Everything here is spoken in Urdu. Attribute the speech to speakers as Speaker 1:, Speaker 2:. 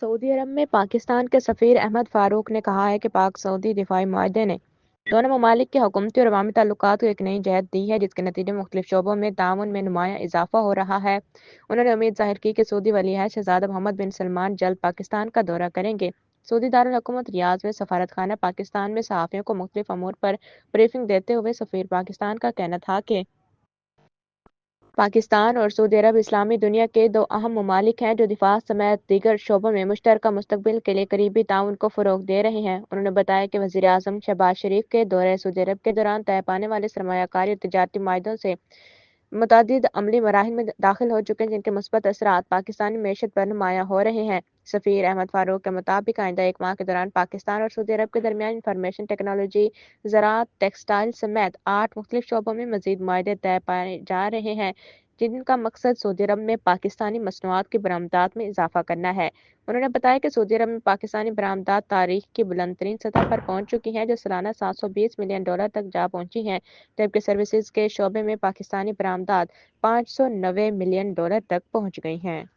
Speaker 1: سعودی عرب میں پاکستان کے سفیر احمد فاروق نے کہا ہے کہ پاک سعودی دفاعی معاہدے نے دونوں ممالک کے حکومتی اور عوامی تعلقات کو ایک نئی جہت دی ہے، جس کے نتیجے میں مختلف شعبوں میں تعاون میں نمایاں اضافہ ہو رہا ہے۔ انہوں نے امید ظاہر کی کہ سعودی ولی عہد شہزادہ محمد بن سلمان جلد پاکستان کا دورہ کریں گے۔ سعودی دارالحکومت ریاض میں سفارت خانہ پاکستان میں صحافیوں کو مختلف امور پر بریفنگ دیتے ہوئے سفیر پاکستان کا کہنا تھا کہ پاکستان اور سعودی عرب اسلامی دنیا کے دو اہم ممالک ہیں جو دفاع سمیت دیگر شعبوں میں مشترکہ مستقبل کے لیے قریبی تعاون کو فروغ دے رہے ہیں۔ انہوں نے بتایا کہ وزیر اعظم شہباز شریف کے دورہ سعودی عرب کے دوران طے پانے والے سرمایہ کاری اور تجارتی معاہدوں سے متعدد عملی مراحل میں داخل ہو چکے ہیں، جن کے مثبت اثرات پاکستانی معیشت پر نمایاں ہو رہے ہیں۔ سفیر احمد فاروق کے مطابق آئندہ ایک ماہ کے دوران پاکستان اور سعودی عرب کے درمیان انفارمیشن ٹیکنالوجی، زراعت، ٹیکسٹائل سمیت 8 مختلف شعبوں میں مزید معاہدے طے پائے جا رہے ہیں، جن کا مقصد سعودی عرب میں پاکستانی مصنوعات کی برآمدات میں اضافہ کرنا ہے۔ انہوں نے بتایا کہ سعودی عرب میں پاکستانی برآمدات تاریخ کی بلند ترین سطح پر پہنچ چکی ہیں، جو سالانہ $720 ملین تک جا پہنچی ہیں، جبکہ سروسز کے شعبے میں پاکستانی برآمدات $590 ملین تک پہنچ گئی ہیں۔